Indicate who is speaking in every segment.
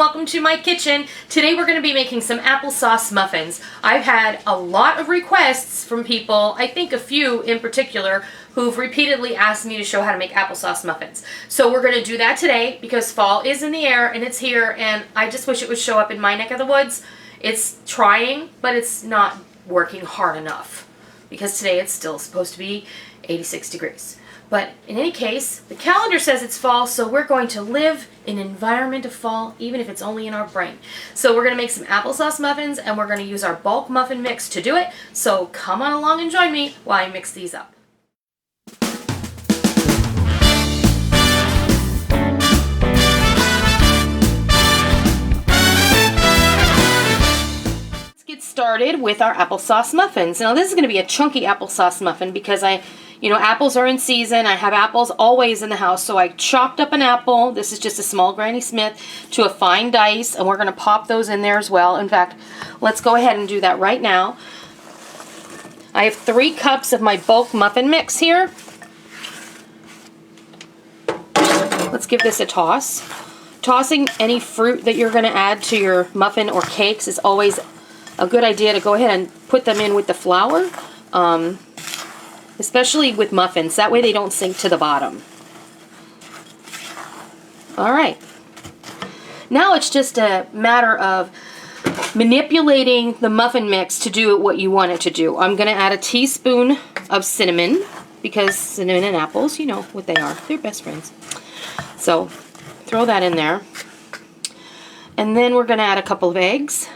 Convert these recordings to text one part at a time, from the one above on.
Speaker 1: welcome to my kitchen. Today we're going to be making some applesauce muffins. I've had a lot of requests from people, I think a few in particular, who've repeatedly asked me to show how to make applesauce muffins. So we're going to do that today because fall is in the air and it's here, and I just wish it would show up in my neck of the woods. It's trying, but it's not working hard enough because today it's still supposed to be 86 degrees. But in any case, the calendar says it's fall, so we're going to live in an environment of fall, even if it's only in our brain. So we're going to make some applesauce muffins, and we're going to use our bulk muffin mix to do it. So come on along and join me while I mix these up. Let's get started with our applesauce muffins. Now this is going to be a chunky applesauce muffin because apples are in season. I have apples always in the house, so I chopped up an apple. This is just a small Granny Smith to a fine dice, and we're going to pop those in there as well. In fact, let's go ahead and do that right now. I have 3 cups of my bulk muffin mix here. Let's give this a toss. Tossing any fruit that you're going to add to your muffin or cakes is always a good idea to go ahead and put them in with the flour. Especially with muffins. That way they don't sink to the bottom. Alright. Now it's just a matter of manipulating the muffin mix to do what you want it to do. I'm going to add a teaspoon of cinnamon because cinnamon and apples, you know what they are. They're best friends. So throw that in there. And then we're going to add a couple of eggs.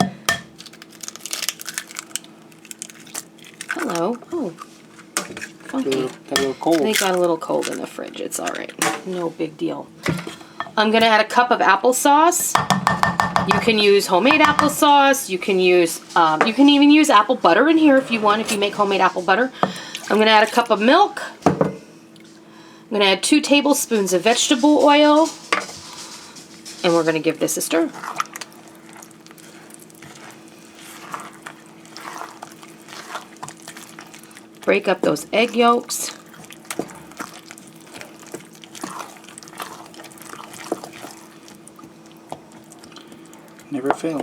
Speaker 1: Hello. Oh. Funky.
Speaker 2: Got a little cold.
Speaker 1: They got a little cold in the fridge. It's alright. No big deal. I'm going to add a cup of applesauce. You can use homemade applesauce. You can use, you can even use apple butter in here if you want, if you make homemade apple butter. I'm going to add a cup of milk. I'm going to add 2 tablespoons of vegetable oil. And we're going to give this a stir. Break up those egg yolks.
Speaker 2: Never fails.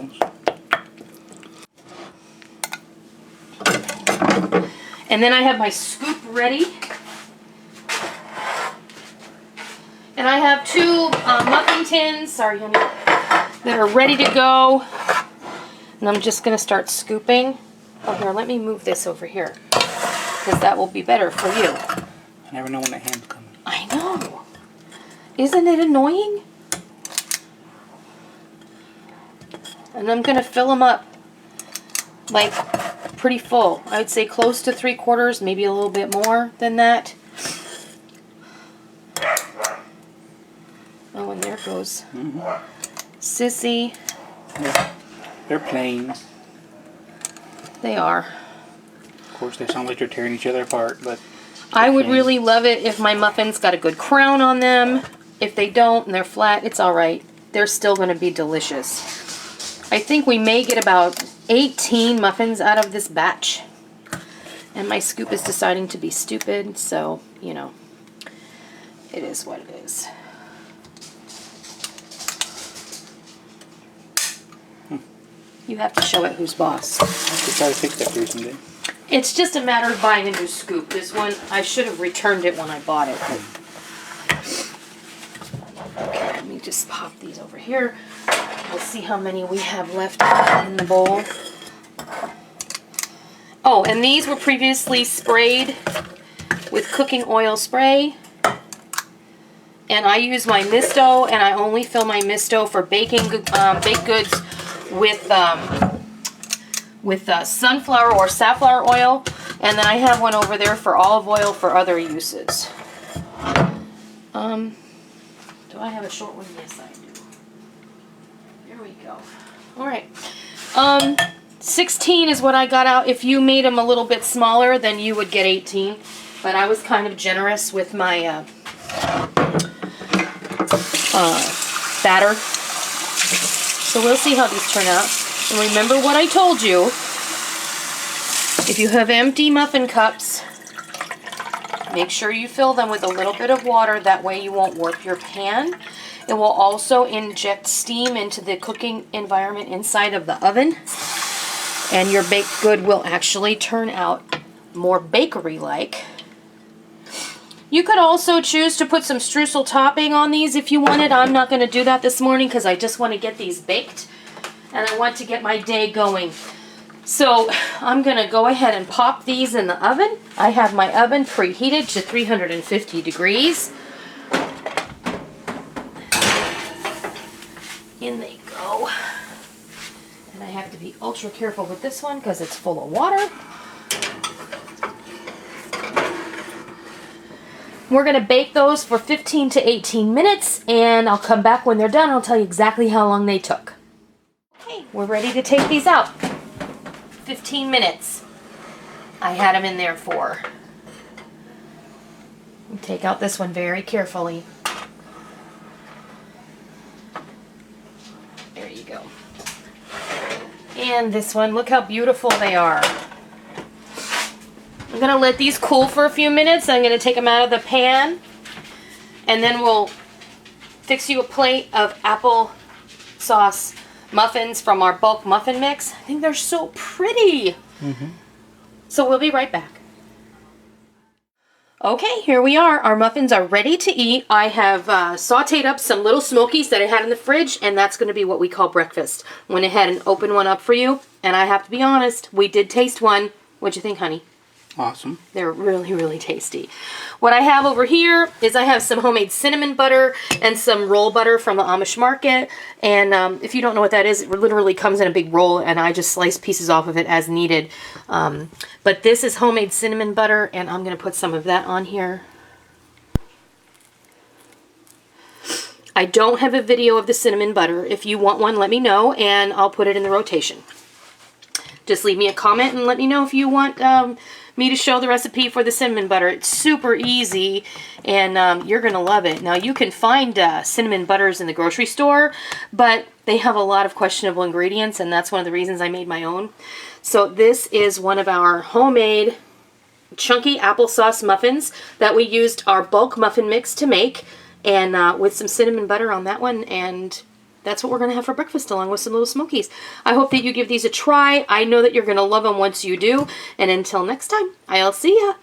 Speaker 1: And then I have my scoop ready. And I have 2 muffin tins, sorry honey, that are ready to go. And I'm just going to start scooping. Oh, here, let me move this over here, because that will be better for you.
Speaker 2: I never know when the hand's coming.
Speaker 1: I know. Isn't it annoying? And I'm going to fill them up, like, pretty full. I'd say close to 3/4, maybe a little bit more than that. Oh, and there goes Sissy.
Speaker 2: They're plain.
Speaker 1: They are.
Speaker 2: Of course, they sound like they're tearing each other apart, but
Speaker 1: I would really love it if my muffins got a good crown on them. If they don't and they're flat, it's alright. They're still going to be delicious. I think we may get about 18 muffins out of this batch. And my scoop is deciding to be stupid, so, you know, it is what it is. You have to show it who's boss.
Speaker 2: I should try to fix that for you someday.
Speaker 1: It's just a matter of buying a new scoop. This one, I should have returned it when I bought it. Okay, let me just pop these over here. We'll see how many we have left in the bowl. Oh, and these were previously sprayed with cooking oil spray. And I use my misto, and I only fill my misto for baking baked goods with sunflower or safflower oil, and then I have one over there for olive oil for other uses. Do I have a short one? Yes, I do. There we go. All right. 16 is what I got out. If you made them a little bit smaller, then you would get 18. But I was kind of generous with my batter. So we'll see how these turn out. And remember what I told you. If you have empty muffin cups, make sure you fill them with a little bit of water. That way you won't warp your pan. It will also inject steam into the cooking environment inside of the oven. And your baked good will actually turn out more bakery-like. You could also choose to put some streusel topping on these if you wanted. I'm not going to do that this morning because I just want to get these baked. And I want to get my day going. So I'm going to go ahead and pop these in the oven. I have my oven preheated to 350 degrees. In they go. And I have to be ultra careful with this one because it's full of water. We're going to bake those for 15 to 18 minutes, and I'll come back when they're done. I'll tell you exactly how long they took. Okay, we're ready to take these out. 15 minutes. I had them in there for. Take out this one very carefully. There you go. And this one, look how beautiful they are. I'm going to let these cool for a few minutes. I'm going to take them out of the pan. And then we'll fix you a plate of applesauce muffins from our bulk muffin mix. I think they're so pretty. So we'll be right back. Okay, here we are. Our muffins are ready to eat. I have sauteed up some little smokies that I had in the fridge, and that's going to be what we call breakfast. Went ahead and opened one up for you, and I have to be honest, we did taste one. What'd you think, honey?
Speaker 2: Awesome.
Speaker 1: They're really, really tasty. What I have over here is I have some homemade cinnamon butter and some roll butter from the Amish market. And if you don't know what that is, it literally comes in a big roll, and I just slice pieces off of it as needed. But this is homemade cinnamon butter, and I'm going to put some of that on here. I don't have a video of the cinnamon butter. If you want one, let me know, and I'll put it in the rotation. Just leave me a comment and let me know if you want me to show the recipe for the cinnamon butter. It's super easy, and you're going to love it. Now, you can find cinnamon butters in the grocery store, but they have a lot of questionable ingredients, and that's one of the reasons I made my own. So this is one of our homemade chunky applesauce muffins that we used our bulk muffin mix to make, and with some cinnamon butter on that one, and that's what we're going to have for breakfast along with some little smokies. I hope that you give these a try. I know that you're going to love them once you do. And until next time, I'll see ya.